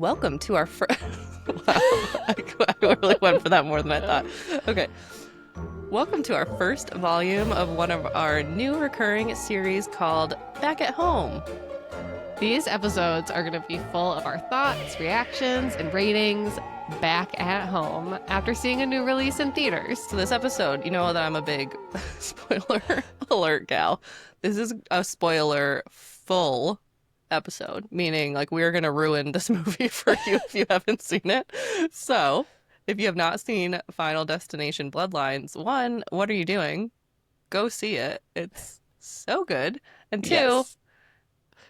Welcome to our first. Wow, I really went for that more than I thought. Okay. Welcome to our first volume of one of our new recurring series called Back at Home. These episodes are going to be full of our thoughts, reactions, and ratings back at home after seeing a new release in theaters. So, this episode, you know that I'm a big spoiler alert gal. This is a spoiler full episode, meaning like we're going to ruin this movie for you if you haven't seen it. So, if you have not seen Final Destination Bloodlines, one, what are you doing? Go see it. It's so good. And two, Yes.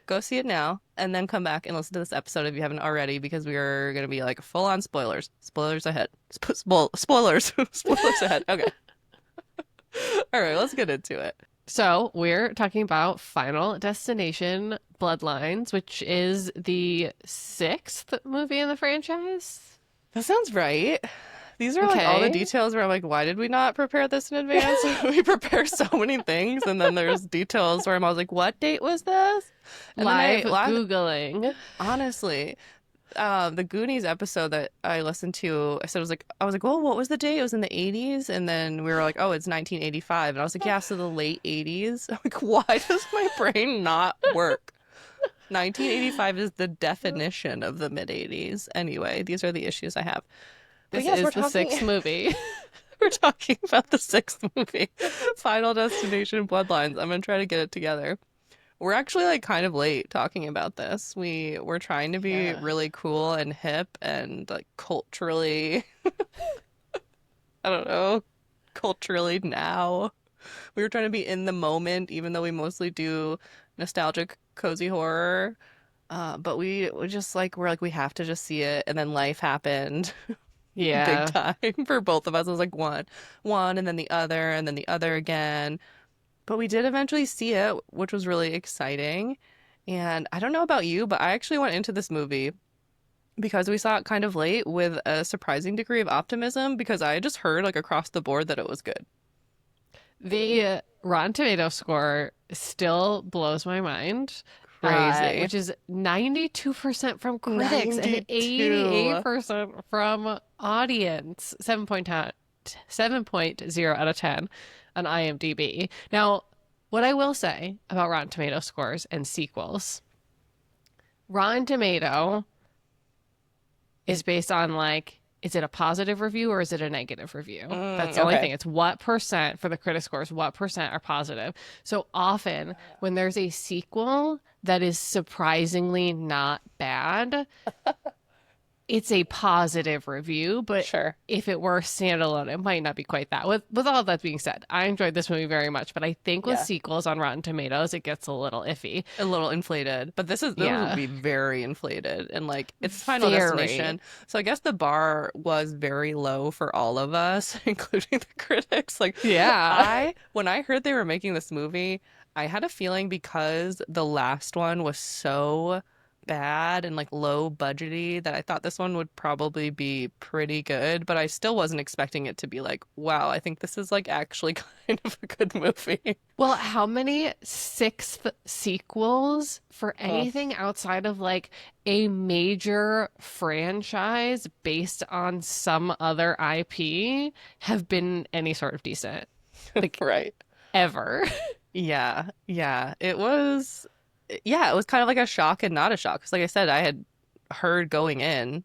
go see it now and then come back and listen to this episode if you haven't already, because we are going to be like full on spoilers. Spoilers ahead. Spoilers. Spoilers ahead. Okay. All right, let's get into it. So we're talking about Final Destination Bloodlines, which is the 6th movie in the franchise. That sounds right. These are like all the Okay. details where I'm like, why did we not prepare this in advance? We prepare so many things, and then there's details where I'm always like, what date was this? And Live then Googling. honestly, the Goonies episode that I listened to, I was like, well, what was the date? It was in the 80s, and then we were like, oh, it's 1985, and I was like, yeah, so the late 80s. I'm like, why does my brain not work? 1985 is the definition of the mid 80s. Anyway, these are the issues I have. This yes, is we're the talking- 6th movie. We're talking about the 6th movie, Final Destination Bloodlines. I'm gonna try to get it together. We're actually like kind of late talking about this. We're trying to be Yeah. really cool and hip and like culturally, I don't know, culturally now. We were trying to be in the moment, even though we mostly do nostalgic cozy horror. But we just like we're like we have to just see it, and then life happened. Yeah. Big time for both of us. It was like one, and then the other again. But we did eventually see it, which was really exciting. And I don't know about you, but I actually went into this movie because we saw it kind of late with a surprising degree of optimism, because I had just heard like across the board that it was good. The Rotten Tomato score still blows my mind. Crazy. Which is 92% from critics 92. and 88% from audience. 7.0 out of 10 on IMDb. Now, what I will say about Rotten Tomato scores and sequels, Rotten Tomato is based on like, is it a positive review or is it a negative review? That's the only okay. thing. It's what percent for the critic scores, what percent are positive. So often when there's a sequel that is surprisingly not bad, it's a positive review. But Sure. if it were standalone, it might not be quite that. With all that being said, I enjoyed this movie very much, but I think with Yeah. sequels on Rotten Tomatoes, it gets a little iffy. A little inflated, but this would Yeah. be very inflated, and like it's Final Very. Destination, so I guess the bar was very low for all of us, including the critics. Like, Yeah. when I heard they were making this movie, I had a feeling, because the last one was so bad and like low budgety, that I thought this one would probably be pretty good, but I still wasn't expecting it to be like, wow, I think this is like actually kind of a good movie. Well, how many sixth sequels for anything outside of like a major franchise based on some other IP have been any sort of decent? Like, Right. ever. Yeah, it was kind of like a shock and not a shock. Because like I said, I had heard going in,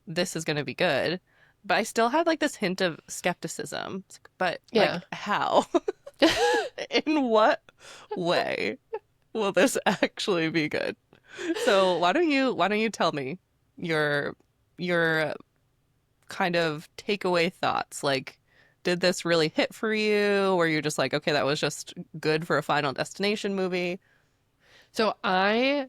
this is going to be good, but I still had like this hint of skepticism. It's like, but Yeah. like, how? In what way will this actually be good? So why don't you tell me your kind of takeaway thoughts? Like, did this really hit for you? Or you're just like, okay, that was just good for a Final Destination movie? So I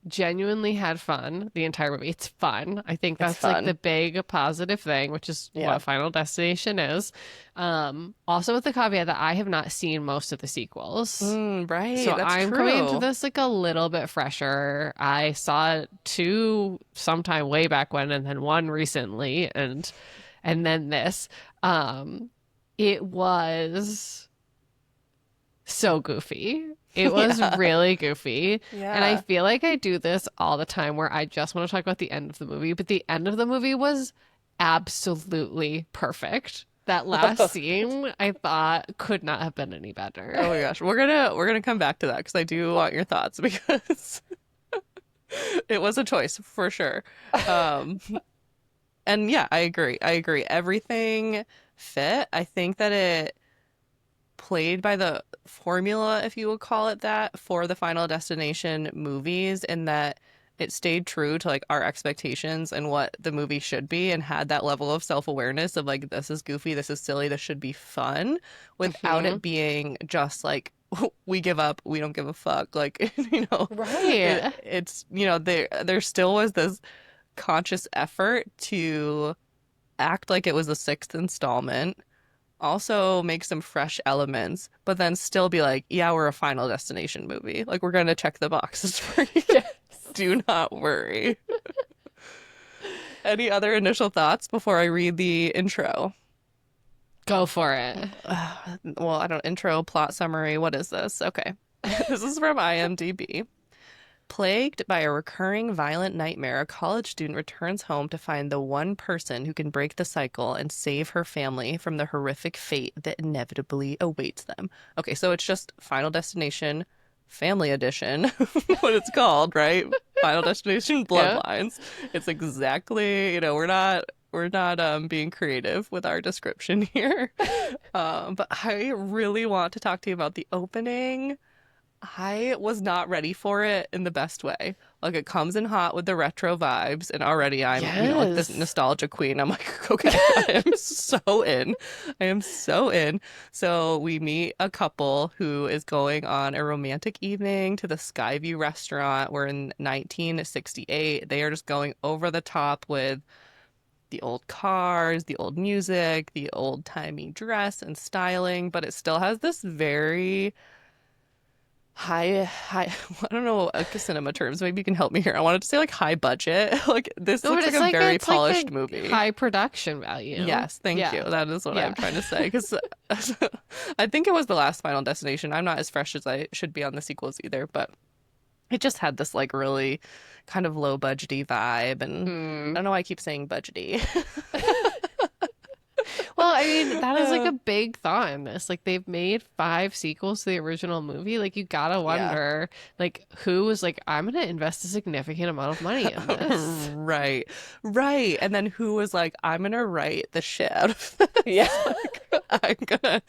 genuinely had fun the entire movie. It's fun. I think It's that's like fun. the big positive thing, which is Yeah. what Final Destination is. Also with the caveat that I have not seen most of the sequels. Right, So that's I'm true. coming into this like a little bit fresher. I saw two sometime way back when, and then one recently, and then this. It was so goofy. It was Yeah. really goofy. And I Yeah. feel like I do this all the time where I just want to talk about the end of the movie, but the end of the movie was absolutely perfect. That last scene, I thought, could not have been any better. Oh my gosh, we're gonna come back to that because I do want your thoughts because it was a choice for sure. Um, and yeah, I agree. I agree. Everything fit. I think that it played by the formula, if you would call it that, for the Final Destination movies, in that it stayed true to like our expectations and what the movie should be, and had that level of self-awareness of like, this is goofy, this is silly, this should be fun, without Hmm. it being just like, we give up, we don't give a fuck. Like, Right. it's, there still was this conscious effort to act like it was the sixth installment, also make some fresh elements, but then still be like, yeah, we're a Final Destination movie. Like, we're gonna check the boxes for you. Yes. Do not worry. Any other initial thoughts before I read the intro? Go for it. Well, I don't intro, plot summary. What is this? Okay. This is from IMDb. Plagued by a recurring violent nightmare, a college student returns home to find the one person who can break the cycle and save her family from the horrific fate that inevitably awaits them. Okay, so it's just Final Destination Family Edition, what it's called, right? Final Destination Yeah. Bloodlines. It's exactly, we're not being creative with our description here. But I really want to talk to you about the opening. I was not ready for it in the best way. Like, it comes in hot with the retro vibes, and already I'm, like this Yes. nostalgia queen. I'm like, okay, I am so in. I am so in. So we meet a couple who is going on a romantic evening to the Skyview restaurant. We're in 1968. They are just going over the top with the old cars, the old music, the old-timey dress and styling, but it still has this very high I don't know cinema terms, maybe you can help me here. I wanted to say like high budget. Like, this No, but looks like a very it's like polished a movie. high production value. Yes, thank you, Yeah. that is what Yeah. I'm trying to say, because I think it was the last Final Destination. I'm not as fresh as I should be on the sequels either, but it just had this like really kind of low budgety vibe, and I Mm. don't know why I keep saying budgety. Well, I mean, that is like Uh, a big thought in this. Like, they've made 5 sequels to the original movie. Like, you gotta yeah. wonder, like, who was like, I'm gonna invest a significant amount of money in this. Right, right. And then who was like, I'm gonna write the shit out of Yeah. this. Like, I'm gonna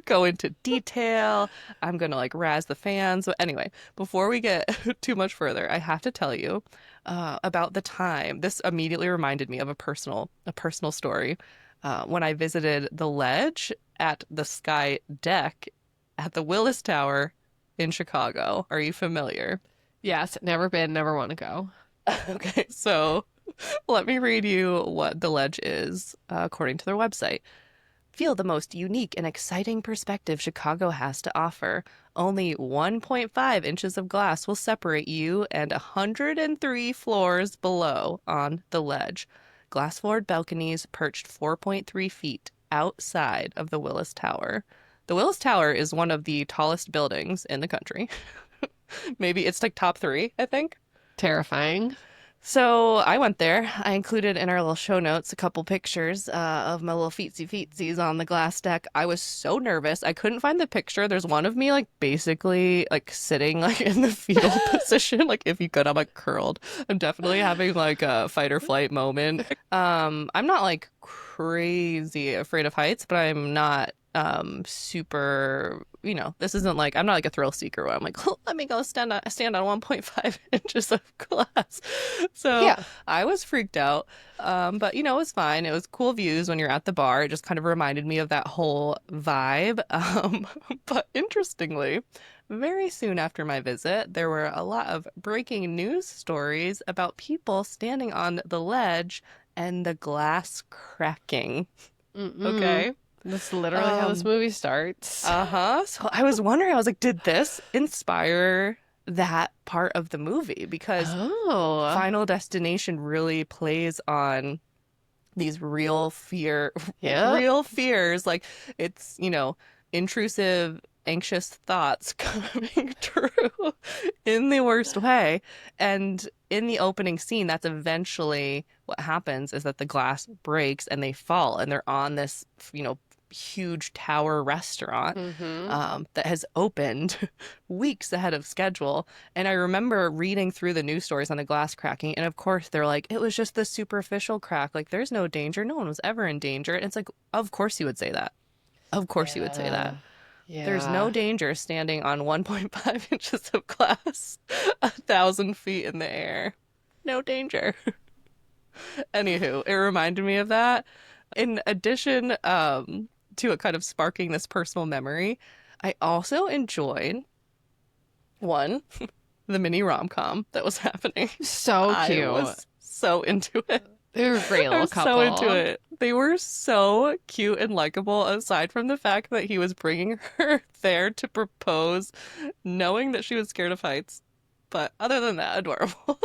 go into detail. I'm gonna like razz the fans. So anyway, before we get too much further, I have to tell you about the time. This immediately reminded me of a personal story. When I visited the ledge at the Sky Deck at the Willis Tower in Chicago. Are you familiar? Yes, never been, never want to go. Okay, so let me read you what the ledge is, according to their website. Feel the most unique and exciting perspective Chicago has to offer. Only 1.5 inches of glass will separate you and 103 floors below on the ledge. Glass floored balconies perched 4.3 feet outside of the Willis Tower. The Willis Tower is one of the tallest buildings in the country. Maybe it's like top three, I think. Terrifying. So I went there. I included in our little show notes a couple pictures of my little feetsies on the glass deck. I was so nervous. I couldn't find the picture. There's one of me like basically like sitting like in the fetal position. Like, if you could, I'm like curled. I'm definitely having like a fight or flight moment. I'm not like crazy afraid of heights, but I'm not super, this isn't like, I'm not like a thrill seeker where I'm like, oh, let me go stand on 1.5 inches of glass. So Yeah. I was freaked out. But it was fine. It was cool views when you're at the bar. It just kind of reminded me of that whole vibe. But interestingly, very soon after my visit, there were a lot of breaking news stories about people standing on the ledge and the glass cracking. Mm-mm. Okay. That's literally how this Um, movie starts. uh-huh. So I was wondering, I was like, did this inspire that part of the movie? Because Oh. Final Destination really plays on these real Yeah. real fears. Like, it's, intrusive anxious thoughts coming true in the worst way. And in the opening scene, that's eventually what happens is that the glass breaks and they fall and they're on this, huge tower restaurant Mm-hmm. that has opened weeks ahead of schedule. And I remember reading through the news stories on the glass cracking, and of course they're like, it was just the superficial crack. Like, there's no danger. No one was ever in danger. And it's like, of course you would say that. Of course you would say that. Yeah. There's no Yeah. danger standing on 1.5 inches of glass, 1,000 feet in the air. No danger. Anywho, it reminded me of that. In addition, to it kind of sparking this personal memory, I also enjoyed one, the mini rom-com that was happening. So I cute. was so into it. They were a great I little was so into couple. it. They were so cute and likable, aside from the fact that he was bringing her there to propose, knowing that she was scared of heights. But other than that, adorable.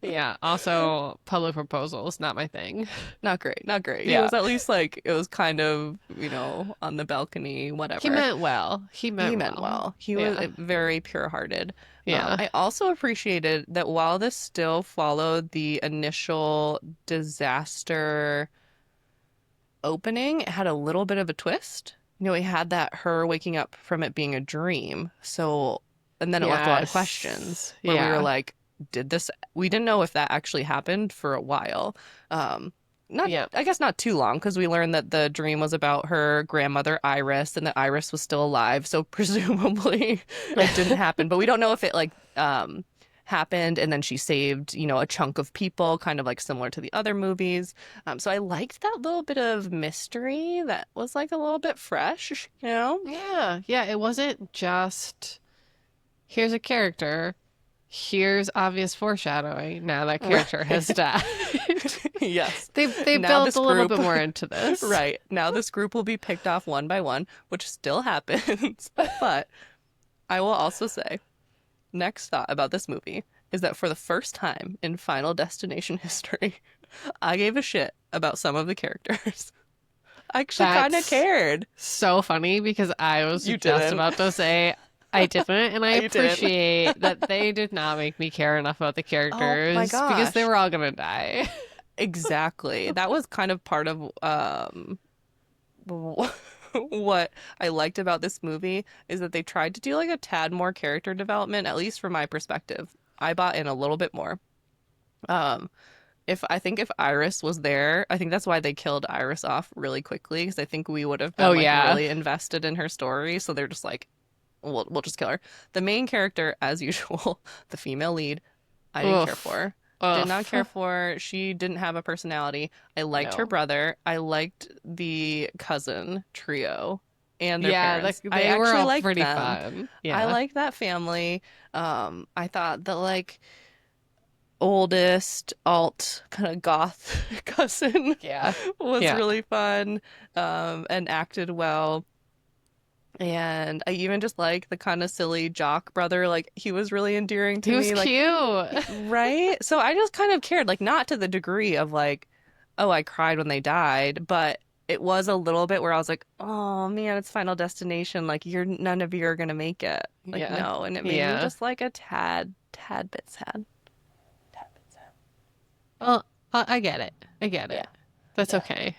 Yeah. Also, public proposals, not my thing. Not great, not great. He Yeah. was at least like, it was kind of, on the balcony, He whatever. meant well. He He meant meant well. well. He was Yeah. very pure-hearted. Yeah. I also appreciated that while this still followed the initial disaster opening, it had a little bit of a twist. We had that her waking up from it being a dream. So, and then it left a lot of questions Yes. where we were Yeah. like, did this, we didn't know if that actually happened for a while. Not, Yeah. I guess not too long, because we learned that the dream was about her grandmother Iris and that Iris was still alive. So presumably it didn't happen, but we don't know if it like happened and then she saved, a chunk of people, kind of like similar to the other movies. So I liked that little bit of mystery that was like a little bit fresh. Yeah. Yeah. It wasn't just here's a character, here's obvious foreshadowing. Now that Right. character has died. Yes. They Now built this a little group- bit more into this. Right. Now this group will be picked off one by one, which still happens. But I will also say, next thought about this movie is that for the first time in Final Destination history, I gave a shit about some of the characters. I actually kind of That's cared. so funny because I was You just didn't. about to say I didn't, and I You didn't. appreciate that they did not make me care enough about the characters because they gosh. were all gonna die. Exactly. That was kind of part of what I liked about this movie is that they tried to do like a tad more character development, at least from my perspective. I bought in a little bit more. Um, if Iris was there, I think that's why they killed Iris off really quickly, because I think we would have been Oh like yeah, really invested in her story. So they're just like, we'll just kill her. The main character, as usual, the female lead, I didn't care Oof. for. Did Ugh. not care for. She didn't have a personality. I liked her No. brother. I liked the cousin trio and their Yeah, parents. like I they were actually all liked pretty them. fun. Yeah. I like that family. I thought the like oldest alt kind of goth cousin Yeah. was Yeah. really fun, and acted well. And I even just like the kind of silly jock brother. Like, he was really endearing to He was me. Like, cute. right? So I just kind of cared, like, not to the degree of like, oh, I cried when they died, but it was a little bit where I was like, oh man, it's Final Destination. Like, none of you are gonna make it. Like, Yeah. no. And it made me Yeah. just like a tad bit sad. Tad bit sad. Well, I get it. I get it. Yeah. That's Yeah. okay.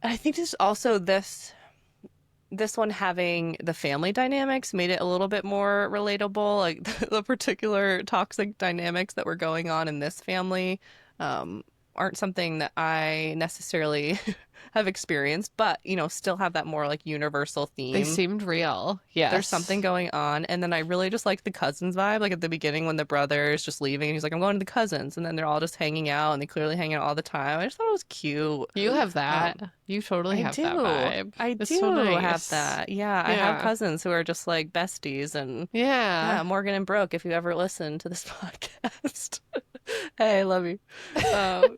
And I think just also this one having the family dynamics made it a little bit more relatable. Like the particular toxic dynamics that were going on in this family aren't something that I necessarily have experienced, but still have that more like universal They theme. seemed real. Yes. There's something going on. And then I really just like the cousins vibe. Like at the beginning when the brother is just leaving and he's like, I'm going to the cousins. And then they're all just hanging out and they clearly hang out all the time. I just thought it was cute. You have that. You totally I have do. that vibe. I It's do so nice. have that. Yeah, I have Yeah. cousins who are just like besties, and Yeah. yeah, Morgan and Brooke, if you ever listen to this podcast. Hey, I love you.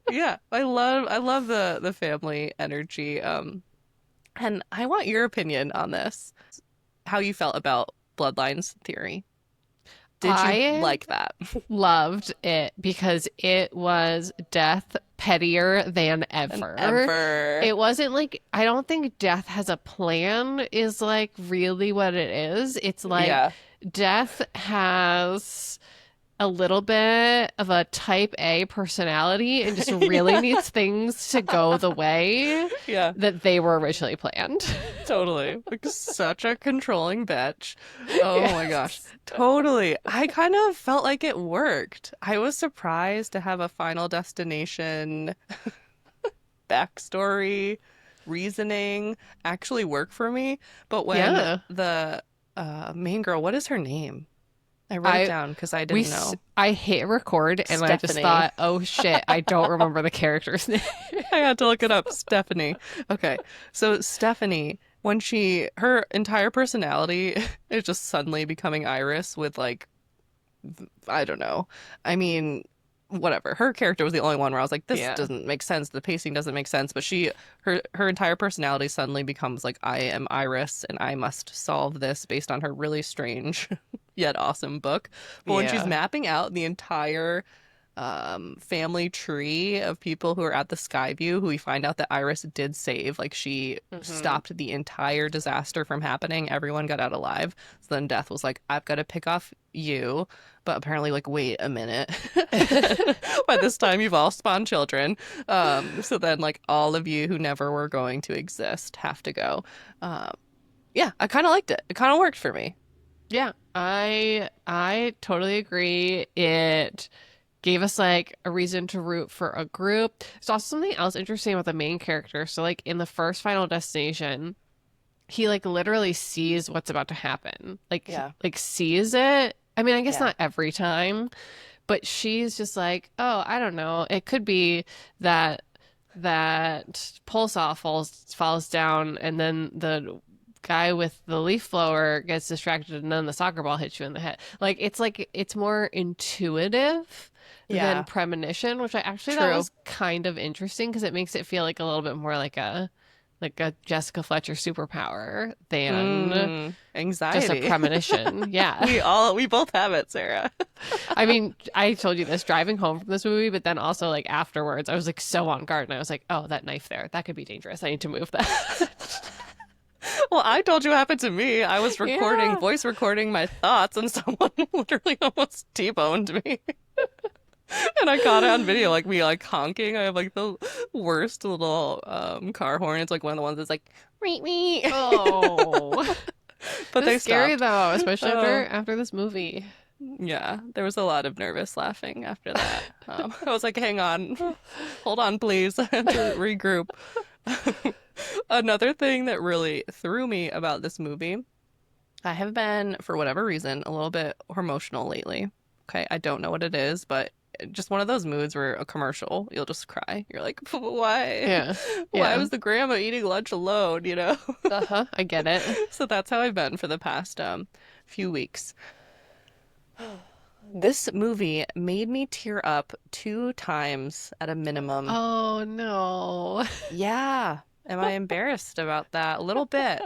Yeah, I love the family energy. And I want your opinion on this. How you felt about Bloodlines theory. Did you I like that? loved it because it was death pettier than And ever. ever. It wasn't like, I don't think death has a plan is like really what it is. It's like Yeah. death has a little bit of a type A personality and just really Yeah. needs things to go the way Yeah. that they were originally planned. Totally. Like such a controlling bitch. Oh my gosh. Yes. Totally. I kind of felt like it worked. I was surprised to have a Final Destination backstory, reasoning actually work for me. But when Yeah. the main girl, what is her name? I wrote it I down because I didn't know. I hit record and I just Stephanie. thought, oh shit, I don't remember the character's name. I had to look it up. Stephanie. Okay. So Stephanie, when her entire personality is just suddenly becoming Iris with like, I don't know. I mean, whatever. Her character was the only one where I was like, this Yeah. doesn't make sense. The pacing doesn't make sense. But her entire personality suddenly becomes like, I am Iris and I must solve this based on her really strange yet awesome book. But when she's Yeah. mapping out the entire family tree of people who are at the Skyview, who we find out that Iris did save. Like she Hmm. stopped the entire disaster from happening. Everyone got out alive. So then Death was like, I've got to pick off you. But apparently, like, wait a minute. By this time, you've all spawned children. So then, like, all of you who never were going to exist have to go. Um, yeah, I kind of liked it. It kind of worked for me. Yeah, I totally agree. It gave us like a reason to root for a group. There's also something else interesting about the main character. So like in the first Final Destination, he like literally sees what's about to happen. Yeah. Like sees it. I mean, I guess Yeah. not every time, but she's just like, "Oh, I don't know. It could be that pole saw falls down and then the guy with the leaf blower gets distracted and then the soccer ball hits you in the head." Like it's more intuitive than Yeah. premonition, which I actually thought True. was kind of interesting because it makes it feel like a little bit more like a Jessica Fletcher superpower than just a Anxiety. premonition. Yeah. We both have it, Sarah. I mean, I told you this driving home from this movie, but then also like afterwards, I was like so on guard and I was like, oh, that knife there, that could be dangerous. I need to move that. Well, I told you what happened to me. I was Yeah. voice recording my thoughts, and someone literally almost T-boned me. And I caught it on video, like me like honking. I have like the worst little car horn. It's like one of the ones that's like meet me. Oh, But they that's scary stopped. though, especially Oh, after this movie. yeah, there was a lot of nervous laughing after that. I was like, hang on, hold on, please. I have to regroup. Another thing that really threw me about this movie, I have been, for whatever reason, a little bit emotional lately. Okay, I don't know what it is, but just one of those moods where a commercial, you'll just cry. You're like, why? Yeah, Why yeah. was the grandma eating lunch alone, you know? Uh-huh. I get it. So that's how I've been for the past few weeks. This movie made me tear up 2 times at a minimum. Oh no. Yeah. Am I embarrassed about that? A little bit.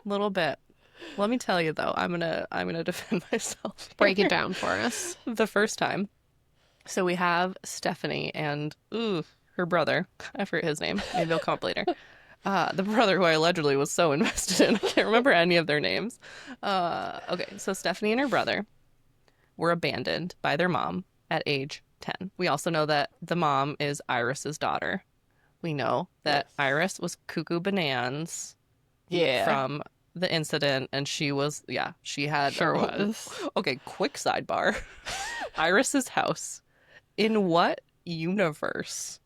Little bit. Let me tell you though, I'm gonna defend myself Break it here. down for us. The first time. So we have Stephanie and her brother. I forget his name. Maybe he'll come up later. The brother who I allegedly was so invested in. I can't remember any of their names. Okay, so Stephanie and her brother were abandoned by their mom at age 10. We also know that the mom is Iris's daughter. We know that Yes. Iris was cuckoo bananas Yeah. from the incident, and she had. Sure was. Okay, quick sidebar. Iris's house. In what universe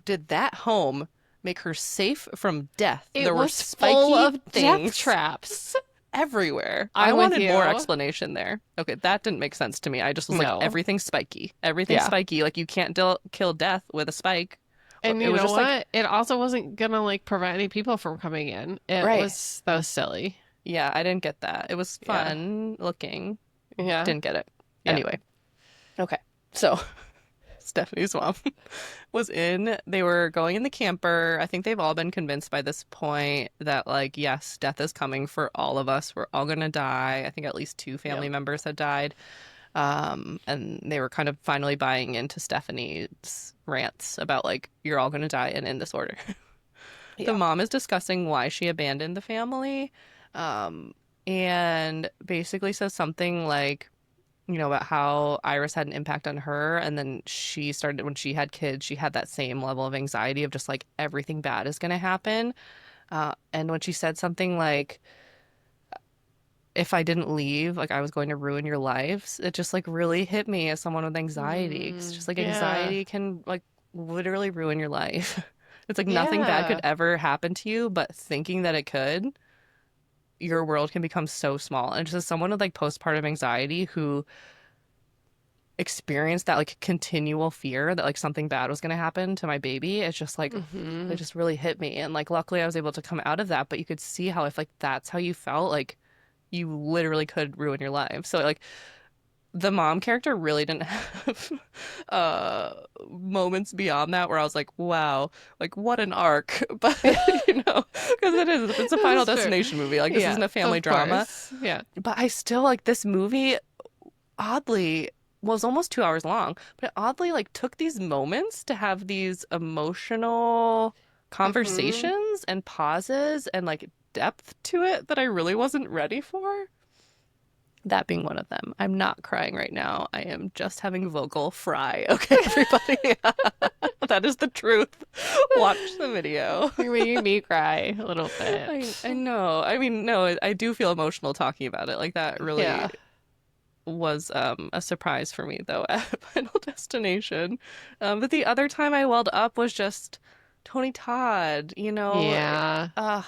did that home make her safe from death? It There were was spiky full of death things traps. everywhere. I I'm with wanted more you. explanation there. Okay, that didn't make sense to me. I just was like, No. everything's spiky. Everything's Yeah. spiky. Like, you can't kill death with a spike. And It you was know just what? like, It also wasn't gonna like prevent any people from coming in. That was silly. yeah, I didn't get that. It was Yeah. fun looking. Yeah. Didn't get it. Yeah. Anyway. Okay. So Stephanie's mom was in. They were going in the camper. I think they've all been convinced by this point that, like, yes, death is coming for all of us. We're all gonna die. I think at least two family Yep. members had died. And they were kind of finally buying into Stephanie's rants about, like, you're all gonna die and in this order. The Yeah. mom is discussing why she abandoned the family, um, and basically says something like, about how Iris had an impact on her. And then she started, when she had kids, she had that same level of anxiety of just like everything bad is going to happen. And when she said something like, if I didn't leave, like I was going to ruin your lives, it just like really hit me as someone with anxiety. 'Cause just like Yeah. anxiety can like literally ruin your life. It's like nothing bad could Yeah. ever happen to you, but thinking that it could, your world can become so small. And just as someone with like postpartum anxiety who experienced that like continual fear that like something bad was going to happen to my baby, it's just like it Hmm. just really hit me. And like luckily I was able to come out of that, but you could see how if like that's how you felt, like you literally could ruin your life. So like the mom character really didn't have uh moments beyond that where I was like, wow, like what an arc. But because it's a Final That's true. Destination movie, like this Yeah, isn't a family of drama. course. Yeah. But I still like this movie oddly was almost 2 hours long, but it oddly like took these moments to have these emotional Hmm. conversations and pauses and like depth to it that I really wasn't ready for. That being one of them. I'm not crying right now. I am just having vocal fry. Okay, everybody. That is the truth. Watch the video. You're making me cry a little I bit. know. I mean, no, I do feel emotional talking about it. Like that really Yeah. was a surprise for me though at Final Destination. But the other time I welled up was just Tony Todd, Yeah. uh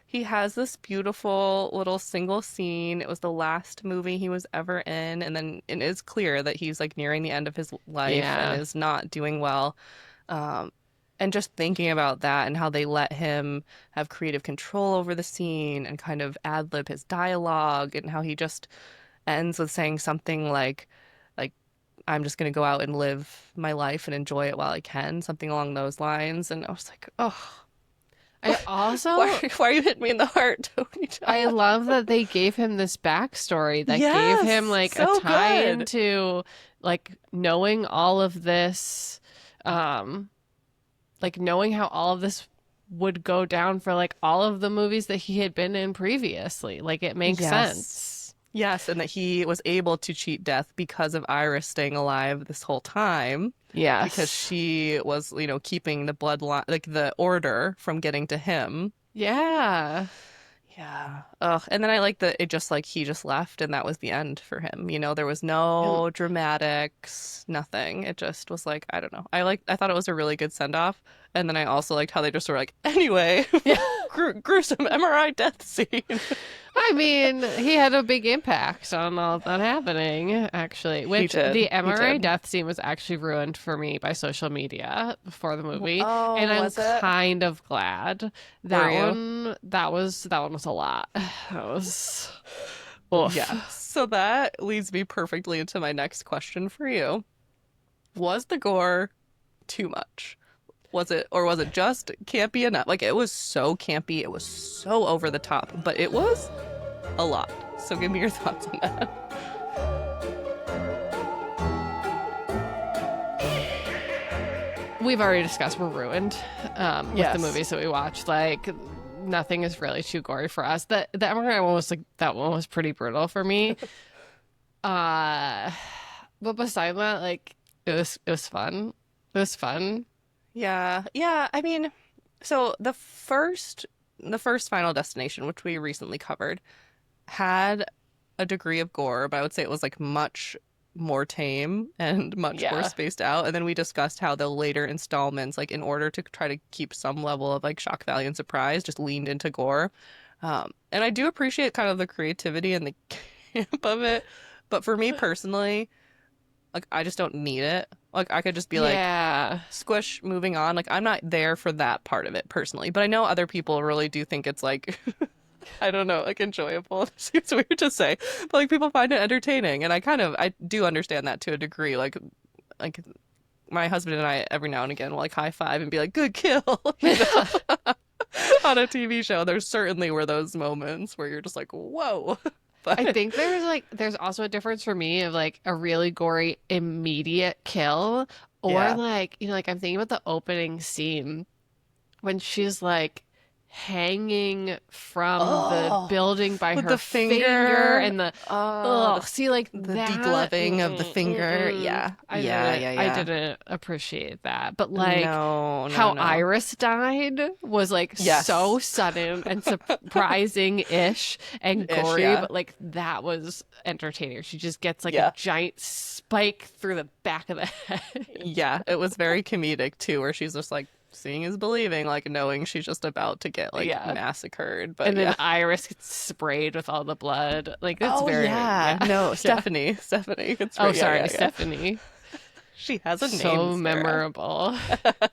he has this beautiful little single scene. It was the last movie he was ever in, and then it is clear that he's like nearing the end of his life and Yeah. is not doing well. Um, and just thinking about that and how they let him have creative control over the scene and kind of ad lib his dialogue and how he just ends with saying something like I'm just gonna go out and live my life and enjoy it while I can, something along those lines. And I was like, oh, I why, also why are you hitting me in the heart, Tony I Todd? love that they gave him this backstory that gave him Yes, like a so tie good. into like knowing all of this, um, like knowing how all of this would go down for like all of the movies that he had been in previously. Like it makes Yes. sense. Yes, and that he was able to cheat death because of Iris staying alive this whole time, because Yes. she was, keeping the bloodline, like the order from getting to him. Yeah. Yeah. Ugh. And then I like that it just like he just left and that was the end for him. There was And no dramatics, nothing. It just was like, I don't know. I thought it was a really good send off. And then I also liked how they just were like, anyway, yeah. gruesome MRI death scene. I mean, he had a big impact on all that happening, actually. He Which did. the He MRI did. death scene was actually ruined for me by social media before the movie, and Oh, I'm was it? kind of glad. Were you? That one was a lot. That was Yeah. oof. So that leads me perfectly into my next question for you. Was the gore too much? Or was it just campy enough? Like it was so campy, it was so over the top, but it was a lot. So give me your thoughts on that. We've already discussed we're ruined with the Yes. movies that we watched. Like nothing is really too gory for us. The MRI one was like that one was pretty brutal for me. Uh, but beside that, like it was fun. It was fun. Yeah. Yeah, I mean, so the first Final Destination, which we recently covered, had a degree of gore, but I would say it was like much more tame and much more Yeah. spaced out. And then we discussed how the later installments, like in order to try to keep some level of like shock value and surprise, just leaned into gore. And I do appreciate kind of the creativity and the camp of it. But for me personally, like I just don't need it. Like I could just be like, Yeah. squish, moving on. Like I'm not there for that part of it personally. But I know other people really do think it's like I don't know, like enjoyable. It's weird to say, but like people find it entertaining, and I do understand that to a degree. Like my husband and I every now and again will like high five and be like, good kill, you know, on a TV show. There certainly were those moments where you're just like, whoa. I But think there's also a difference for me of like a really gory immediate kill or yeah. like, you know, like I'm thinking about the opening scene when she's like hanging from the Oh, building by with her the finger finger. and the Oh, ugh, see like the that degloving of the finger. Yeah. Yeah, yeah, I yeah. didn't appreciate that. But like No, no, how no. Iris died was like so Yes. sudden and surprising-ish and Ish, gory, yeah. but like that was entertaining. She just gets like a Yeah. giant spike through the back of the head. Yeah. It was very comedic too, where she's just like seeing is believing, like knowing she's just about to get like Yeah. massacred. But And then yeah. Iris gets sprayed with all the blood. Like it's Oh very yeah. yeah. No, Yeah. Stephanie. Stephanie. It's Oh, right. Yeah, sorry, yeah, yeah. Stephanie. She has a name, So Sarah. memorable.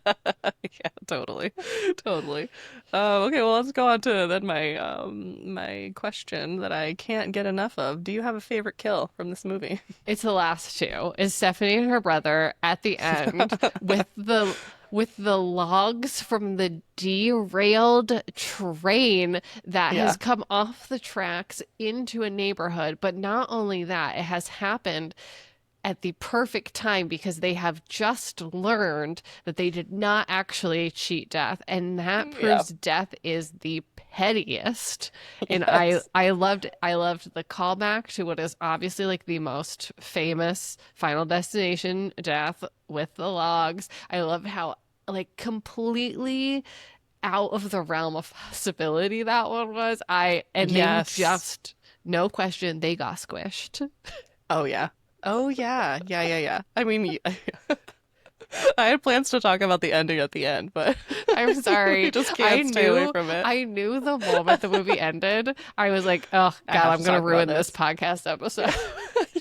Yeah, totally. Totally. Okay, well let's go on to then my question that I can't get enough of. Do you have a favorite kill from this movie? It's the last two. Is Stephanie and her brother at the end with the logs from the derailed train that Yeah. has come off the tracks into a neighborhood. But not only that, it has happened at the perfect time because they have just learned that they did not actually cheat death, and that Yeah. proves death is the pettiest. And Yes. I loved the callback to what is obviously like the most famous Final Destination death with the logs. I love how like completely out of the realm of possibility that one was. And they Yes. just no question they got squished. Oh yeah. Oh yeah. Yeah, yeah, yeah. I mean, I had plans to talk about the ending at the end, but I'm we sorry. just can't stay away from it. I knew the moment the movie ended, I was like, oh I God, have I'm to gonna talk about ruin this this. podcast episode.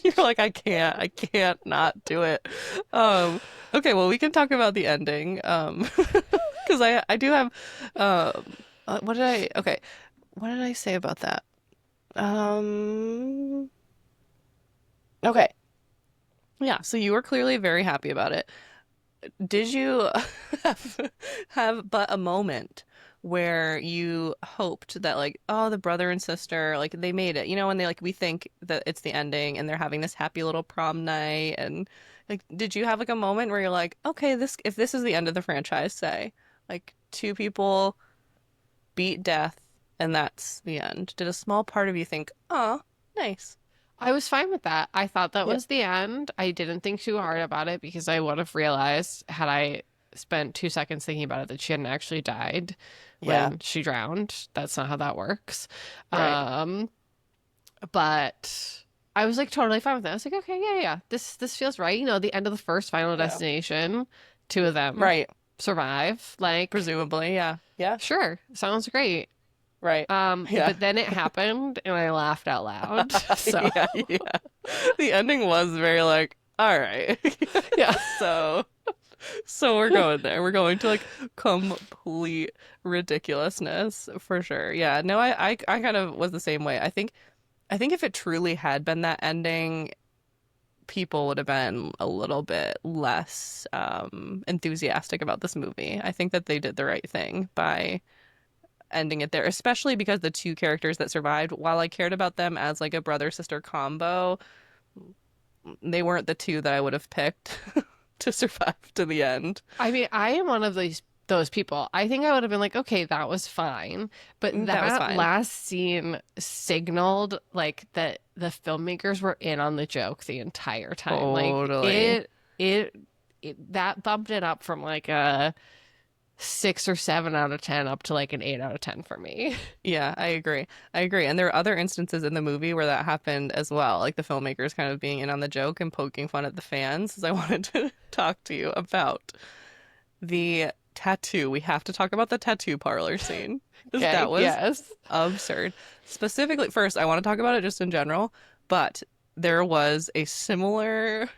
You're like, I can't not do it. Okay, well, we can talk about the ending. Because I do have, okay, what did I say about that? Um, okay, yeah. So you were clearly very happy about it. Did you have, have but a moment where you hoped that like, oh, the brother and sister, like they made it, you know, when they like we think that it's the ending and they're having this happy little prom night and like did you have like a moment where you're like, okay, this if this is the end of the franchise, say, like two people beat death and that's the end. Did a small part of you think, oh, nice. I was fine with that. I thought that Yeah. was the end. I didn't think too hard about it because I would have realized had I spent 2 seconds thinking about it that she hadn't actually died Yeah. when she drowned. That's not how that works. Right. Um, but I was like totally fine with that. I was like, okay, yeah, yeah, this feels right. You know, the end of the first Final Yeah. Destination, two of them Right. survive. Like, Presumably, yeah. Yeah. sure, sounds great. Right. Yeah. But then it happened and I laughed out loud. So Yeah, yeah. The ending was very like, all right. yeah. So so we're going there. We're going to like complete ridiculousness for sure. Yeah. No, I kind of was the same way. I think if it truly had been that ending, people would have been a little bit less enthusiastic about this movie. I think that they did the right thing by ending it there, especially because the two characters that survived, while I cared about them as like a brother sister combo, they weren't the two that I would have picked to survive to the end. I mean, I am one of those people. I think I would have been like, okay, that was fine. But That was that fine. last scene signaled like that the filmmakers were in on the joke the entire time. Like Totally. it that bumped it up from like a 6 or 7 out of 10 up to like an 8 out of 10 for me. Yeah, I agree. I agree. And there are other instances in the movie where that happened as well, like the filmmakers kind of being in on the joke and poking fun at the fans. As I wanted to talk to you about the tattoo. We have to talk about the tattoo parlor scene. 'Cause Okay, that was yes. absurd. Specifically, first, I want to talk about it just in general, but there was a similar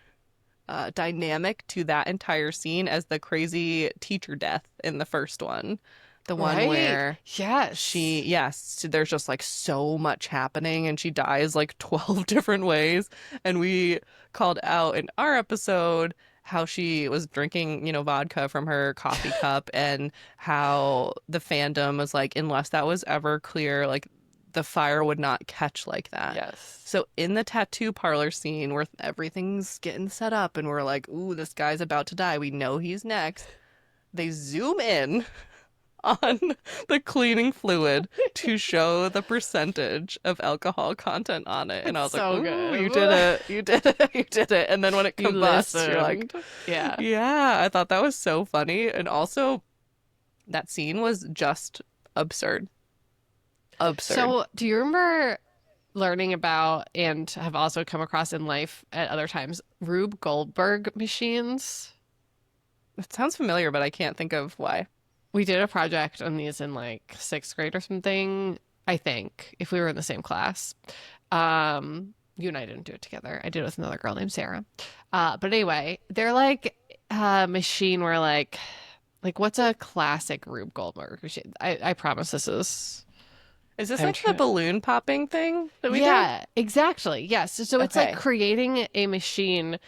dynamic to that entire scene as the crazy teacher death in the first one. The one Right. where Yes. yes, there's just like so much happening and she dies like 12 different ways. And we called out in our episode how she was drinking, vodka from her coffee cup, and how the fandom was like, unless that was ever clear, like the fire would not catch like that. Yes. So in the tattoo parlor scene where everything's getting set up and we're like, ooh, this guy's about to die. We know he's next. They zoom in on the cleaning fluid to show the percentage of alcohol content on it. And I was like, So ooh, you good. did it. You did it. You did it. And then when it You combusts, you're like, listened. Yeah. yeah, I thought that was so funny. And also, that scene was just absurd. Absurd. So, do you remember learning about and have also come across in life at other times Rube Goldberg machines? It sounds familiar, but I can't think of why. We did a project on these in like sixth grade or something, I think, if we were in the same class. You and I didn't do it together. I did it with another girl named Sarah. But anyway, they're like a machine where like what's a classic Rube Goldberg machine? I promise this is. Is this I'm like the trying. balloon popping thing that we did? Yeah, exactly. Yes. So it's Okay. like creating a machine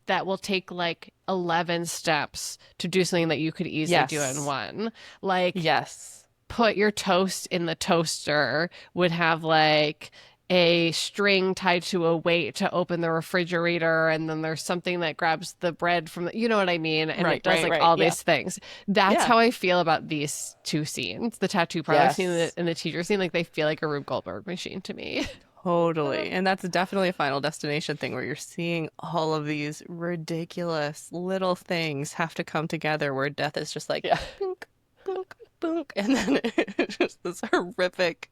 that will take like 11 steps to do something that you could easily do Yes. in one. Like Yes. put your toast in the toaster would have like a string tied to a weight to open the refrigerator, and then there's something that grabs the bread from the, you know what I mean, and Right, it does right, like right. all Yeah. these things. That's Yeah. how I feel about these two scenes, the tattoo parlor Yes. scene and the teacher scene. Like they feel like a Rube Goldberg machine to me. Totally. And that's definitely a Final Destination thing where you're seeing all of these ridiculous little things have to come together where death is just like, Yeah. boonk, boonk, boonk. And then it's just this horrific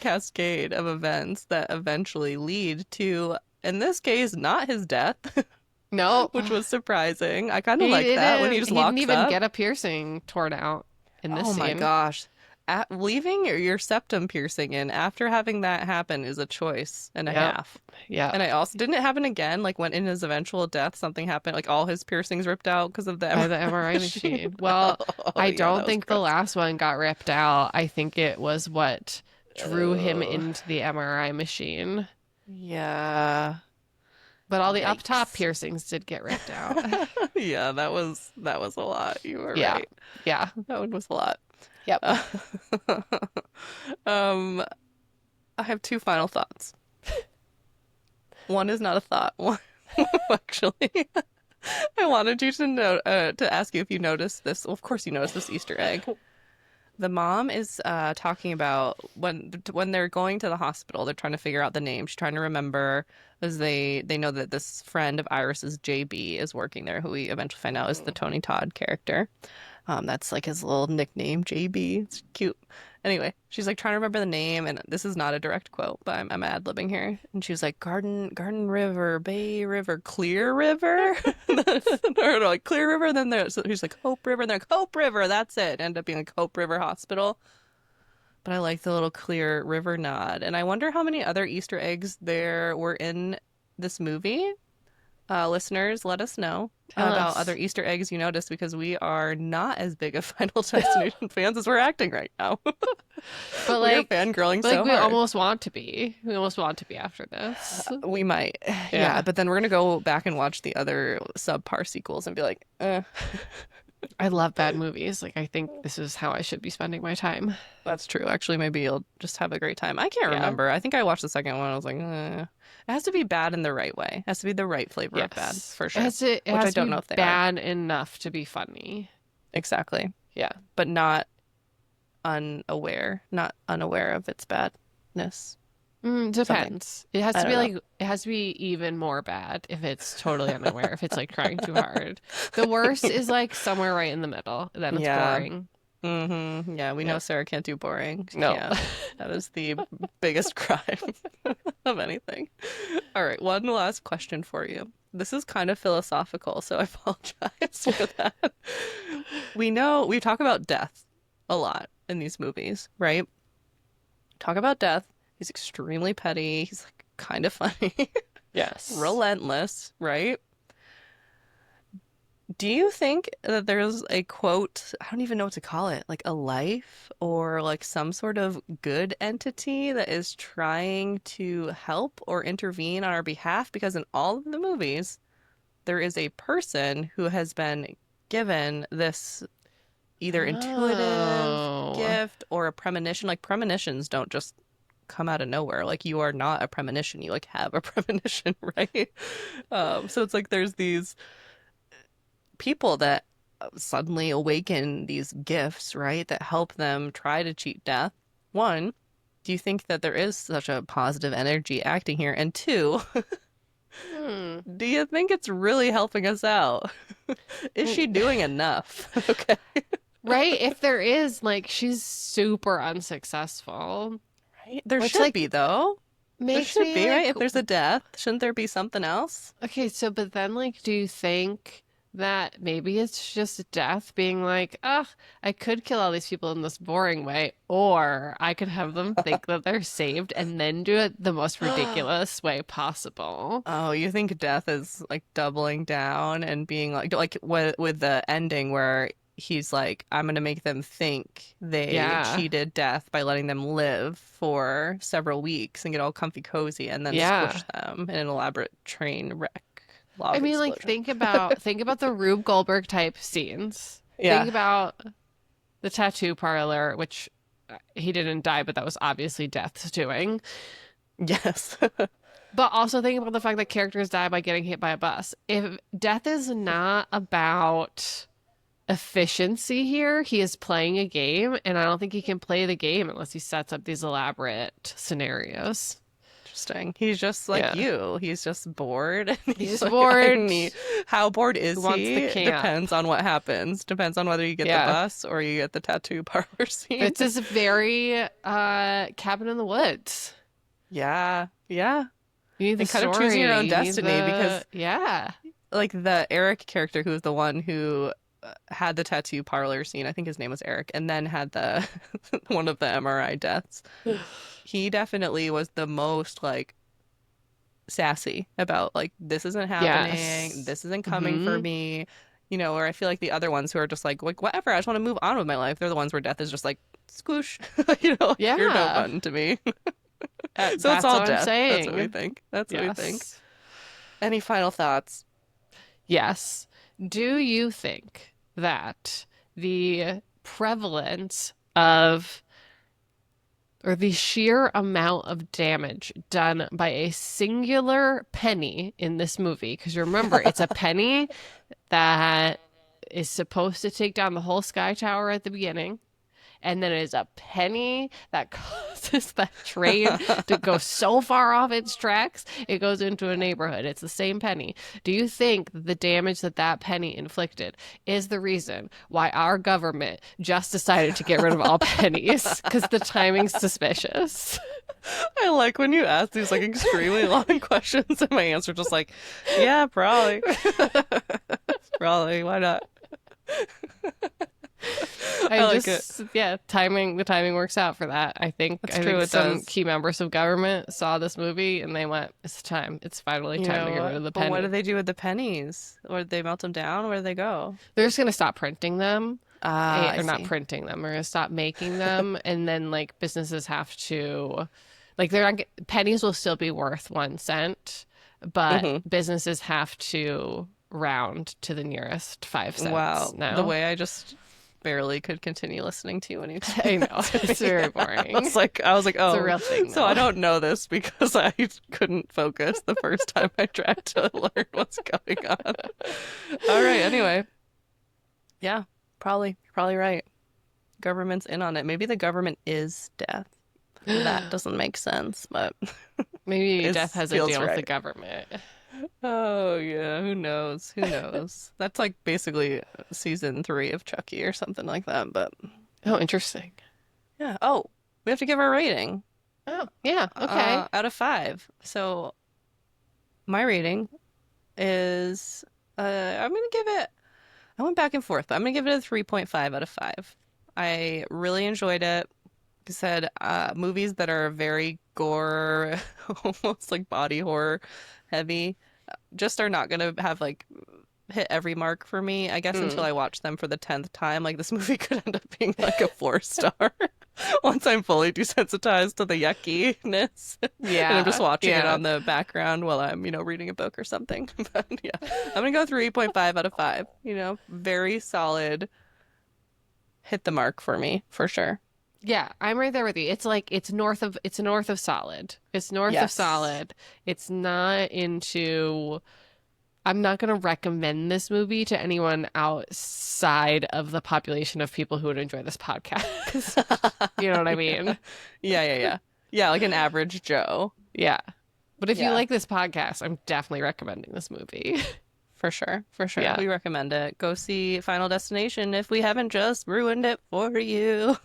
cascade of events that eventually lead to, in this case, not his death, No, which was surprising. I kind of like that when he just he didn't locks even up. get a piercing torn out in this Oh my scene. gosh. Leaving your septum piercing in after having that happen is a choice and a Yep. half. Yeah. And I also, didn't it happen again? Like when in his eventual death, something happened, like all his piercings ripped out because of the By the MRI MRI machine. machine. Well, Oh, I yeah, don't that was think the gross. last one got ripped out. I think it was what drew him Oh, into the MRI machine. yeah. But all the up top Yikes. piercings did get ripped out. Yeah, that was a lot. You were Yeah. right. Yeah. That one was a lot. Yep. Um, I have two final thoughts. One is not a thought. One, actually, I wanted you to know to ask you if you noticed this. Well, of course, you noticed this Easter egg. The mom is talking about when they're going to the hospital. They're trying to figure out the name. She's trying to remember as they know that this friend of Iris's, JB, is working there, who we eventually find out is the Tony Todd character. That's like his little nickname, JB. It's cute. Anyway, she's like trying to remember the name, and this is not a direct quote, but I'm ad-libbing here. And she was like, Garden River, Bay River, Clear River? Or like Clear River, then there's, so she's like Hope River, and they're like, Hope River, that's it. Ended up being like Hope River Hospital. But I like the little Clear River nod. And I wonder how many other Easter eggs there were in this movie. Listeners, let us know Tell about us. other Easter eggs you noticed, because we are not as big of Final Destination fans as we're acting right now. But We are like, fangirling so we hard. almost want to be. We almost want to be after this. We might. Yeah. Yeah, but then we're going to go back and watch the other subpar sequels and be like, I love bad movies. Like I think this is how I should be spending my time. that's true. Actually, maybe you'll just have a great time. I can't Yeah. remember. I think I watched the second one. I was like, It has to be bad in the right way. It has to be the right flavor of bad, Yes. for sure. It Which I has to don't be know if they are. bad enough to be funny. Exactly. Yeah. But not unaware of its badness. Depends. It has I to be don't like it has to be even more bad if it's totally unaware, if it's like trying too hard. The worst is like somewhere right in the middle. Then it's Yeah. boring. Mm-hmm. Yeah, we know Sarah can't do boring. She No. can't. That is the biggest crime of anything. All right, one last question for you. This is kind of philosophical, so I apologize for that. We talk about death a lot in these movies, right? Talk about death. He's extremely petty. He's like kind of funny. Yes. Relentless, right? Do you think that there's a quote, I don't even know what to call it, like a life or like some sort of good entity that is trying to help or intervene on our behalf? Because in all of the movies, there is a person who has been given this either intuitive Oh. gift or a premonition. Like premonitions don't just come out of nowhere. Like you are not a premonition. You like have a premonition, right? So it's like there's these people that suddenly awaken these gifts, right? That help them try to cheat death. One, do you think that there is such a positive energy acting here? And two, Hmm. do you think it's really helping us out? Is she doing enough? Okay. Right? If there is, like, she's super unsuccessful, Right? There which, should like, be, though. There makes should me be, right? like, If there's a death, shouldn't there be something else? okay, so, but then, like, do you think that maybe it's just death being like, ugh, I could kill all these people in this boring way, or I could have them think that they're saved and then do it the most ridiculous way possible? Oh, you think death is like doubling down and being like with the ending where he's like, I'm gonna make them think they Yeah. cheated death by letting them live for several weeks and get all comfy cozy and then Yeah. squish them in an elaborate train wreck log I mean, like, explosion. think about the Rube Goldberg type scenes. Think Yeah. about the tattoo parlor, which he didn't die, but that was obviously death's doing. Yes. But also think about the fact that characters die by getting hit by a bus. If death is not about efficiency here, he is playing a game, and I don't think he can play the game unless he sets up these elaborate scenarios. Interesting. He's just like Yeah. you. He's just bored. And He's he's just like, I bored. need. How bored He is wants the he? camp. Depends on what happens. Depends on whether you get the Yeah. bus or you get the tattoo parlor scene. It's just very cabin in the woods. Yeah. Yeah. You need the And kind of story. choosing your own You need destiny because, yeah. like, the Eric character who was the one who had the tattoo parlor scene, I think his name was Eric, and then had the one of the MRI deaths. He definitely was the most, like, sassy about like this isn't happening, Yes. this isn't coming for Hmm. me, or I feel like the other ones who are just like whatever, I just want to move on with my life. They're the ones where death is just like squoosh, like, you're no Yeah. fun to me. So it's That's all what I'm death. That's what we saying. think. That's what we think. Yes. Any final thoughts? Yes. Do you think that the prevalence of or the sheer amount of damage done by a singular penny in this movie, because remember, it's a penny that is supposed to take down the whole Sky Tower at the beginning, and then it is a penny that causes that train to go so far off its tracks, it goes into a neighborhood. It's the same penny. Do you think the damage that that penny inflicted is the reason why our government just decided to get rid of all pennies? Because the timing's suspicious. I like when you ask these like extremely long questions and my answer just like, yeah, probably. Probably, why not? I like it. Yeah, the timing works out for that. I think That's I true, think it some does. key members of government saw this movie and they went, it's time. It's finally time to get rid of the But what penny. do they do with the pennies? Or did they melt them down? Where do they go? They're just gonna stop printing them. Ah, I Or not see. printing them. They're gonna stop making them, and then like businesses have to, like they're not pennies will still be worth 1 cent, but Hmm. businesses have to round to the nearest 5 cents Wow. The now. way I just barely could continue listening to you when you I explained know that to it's me. very I boring. was like, It's a oh, real thing, so I though. don't know this because I couldn't focus the first time I tried to learn what's going on. All right, anyway. Yeah, probably right. Government's in on it. Maybe the government is death. That doesn't make sense, but Maybe it Death has a feels deal with the right. government. Oh yeah, who knows? Who knows? That's like basically season 3 of Chucky or something like that. But Oh, interesting. yeah. Oh, we have to give our rating. Oh, yeah. Okay. Out of 5. So my rating is I'm gonna give it. I went back and forth, but I'm gonna give it a 3.5 out of 5. I really enjoyed it. Like I said, movies that are very gore, almost like body horror heavy, just are not gonna have like hit every mark for me, I guess, until Mm. I watch them for the 10th time. Like this movie could end up being like a 4 star. Once I'm fully desensitized to the yuckiness, and I'm just watching it on the background while I'm, reading a book or something. But yeah, I'm gonna go 3.5 out of 5. Very solid. Hit the mark for me for sure. Yeah, I'm right there with you. It's north of solid. It's north of Yes. solid. It's not into. I'm not going to recommend this movie to anyone outside of the population of people who would enjoy this podcast. You know what I mean? Yeah. Yeah, like an average Joe. Yeah. But if you Yeah. like this podcast, I'm definitely recommending this movie. For sure. Yeah. We recommend it. Go see Final Destination if we haven't just ruined it for you.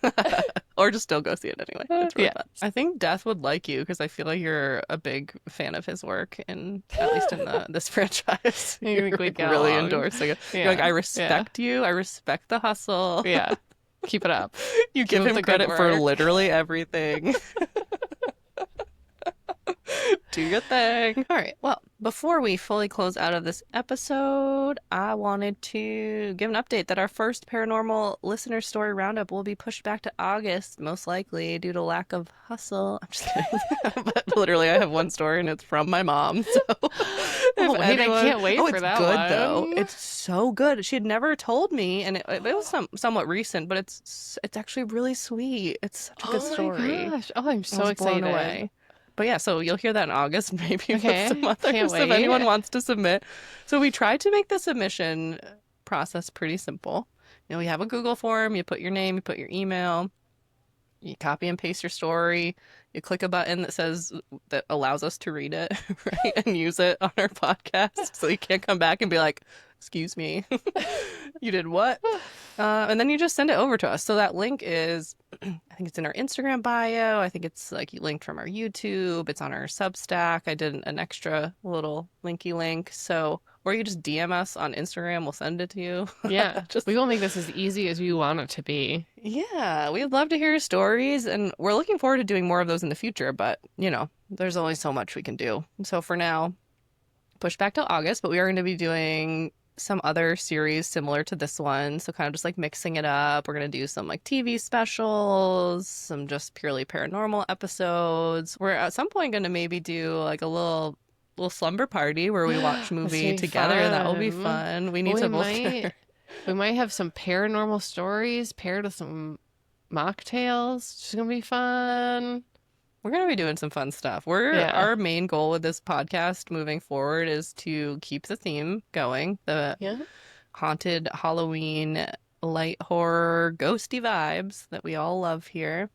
Or just still go see it anyway. It's really fun. I think Death would like you because I feel like you're a big fan of his work, and at least in this franchise. You think we'd get really along. endorsing it. Yeah. You're like, I respect you. I respect the hustle. Yeah. Keep it up. You give him credit for literally everything. Do your thing. All right. Well, before we fully close out of this episode, I wanted to give an update that our first paranormal listener story roundup will be pushed back to August, most likely due to lack of hustle. I'm just kidding. But literally, I have one story and it's from my mom. So, I can't wait for that good one. though. It's so good. She had never told me, and it was somewhat recent, but it's actually really sweet. It's such a good story. My gosh. Oh, I'm so I was excited. blown away. But yeah, so you'll hear that in August, maybe Okay. with some others Can't if wait. anyone wants to submit. So we tried to make the submission process pretty simple. We have a Google form, you put your name, you put your email, you copy and paste your story, you click a button that allows us to read it, right? And use it on our podcast. So you can't come back and be like, excuse me, you did what? And then you just send it over to us. So that link is, I think it's in our Instagram bio. I think it's like linked from our YouTube. It's on our Substack. I did an extra little linky link. So, or you just DM us on Instagram. We'll send it to you. Yeah. We will make this as easy as you want it to be. Yeah. We'd love to hear your stories. And we're looking forward to doing more of those in the future. But, there's only so much we can do. So for now, push back till August. But we are going to be doing some other series similar to this one, so kind of just like mixing it up. We're gonna do some like TV specials, some just purely paranormal episodes. We're at some point gonna maybe do like a little slumber party where we watch a movie together. That will be fun. We need to both. We might have some paranormal stories paired with some mocktails. It's just gonna be fun. We're going to be doing some fun stuff. Our main goal with this podcast moving forward is to keep the theme going. The haunted Halloween, light horror, ghosty vibes that we all love here.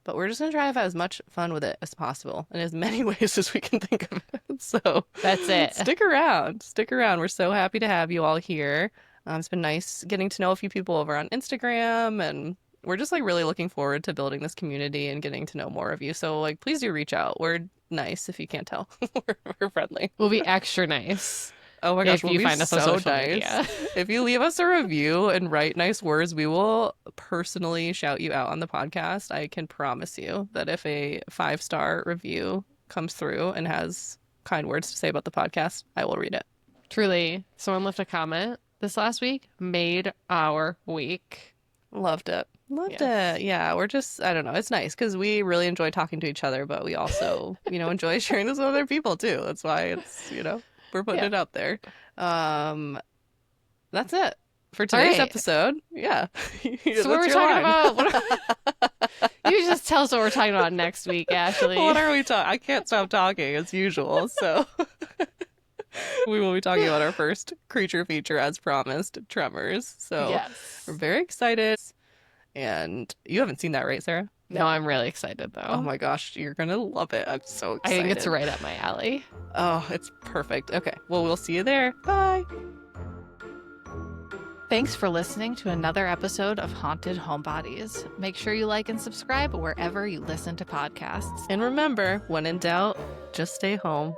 But we're just going to try to have as much fun with it as possible in as many ways as we can think of it. So that's it. Stick around. We're so happy to have you all here. It's been nice getting to know a few people over on Instagram, and we're just like really looking forward to building this community and getting to know more of you. So like, please do reach out. We're nice if you can't tell. we're friendly. We'll be extra nice. Oh my gosh, if you find us on social media. If you leave us a review and write nice words, we will personally shout you out on the podcast. I can promise you that if a 5-star review comes through and has kind words to say about the podcast, I will read it. Truly, someone left a comment this last week, made our week. Loved it. Yeah, we're just, I don't know. It's nice because we really enjoy talking to each other, but we also, enjoy sharing this with other people too. That's why it's, we're putting it out there. That's it for today's episode. Yeah. So what we're talking about, you just tell us what we're talking about next week, Ashley. What are we talking? I can't stop talking as usual. So we will be talking about our first creature feature as promised, Tremors. So we're very excited. And you haven't seen that, right, Sarah? No, I'm really excited, though. Oh my gosh, you're going to love it. I'm so excited. I think it's right up my alley. Oh, it's perfect. Okay, well, we'll see you there. Bye. Thanks for listening to another episode of Haunted Homebodies. Make sure you like and subscribe wherever you listen to podcasts. And remember, when in doubt, just stay home.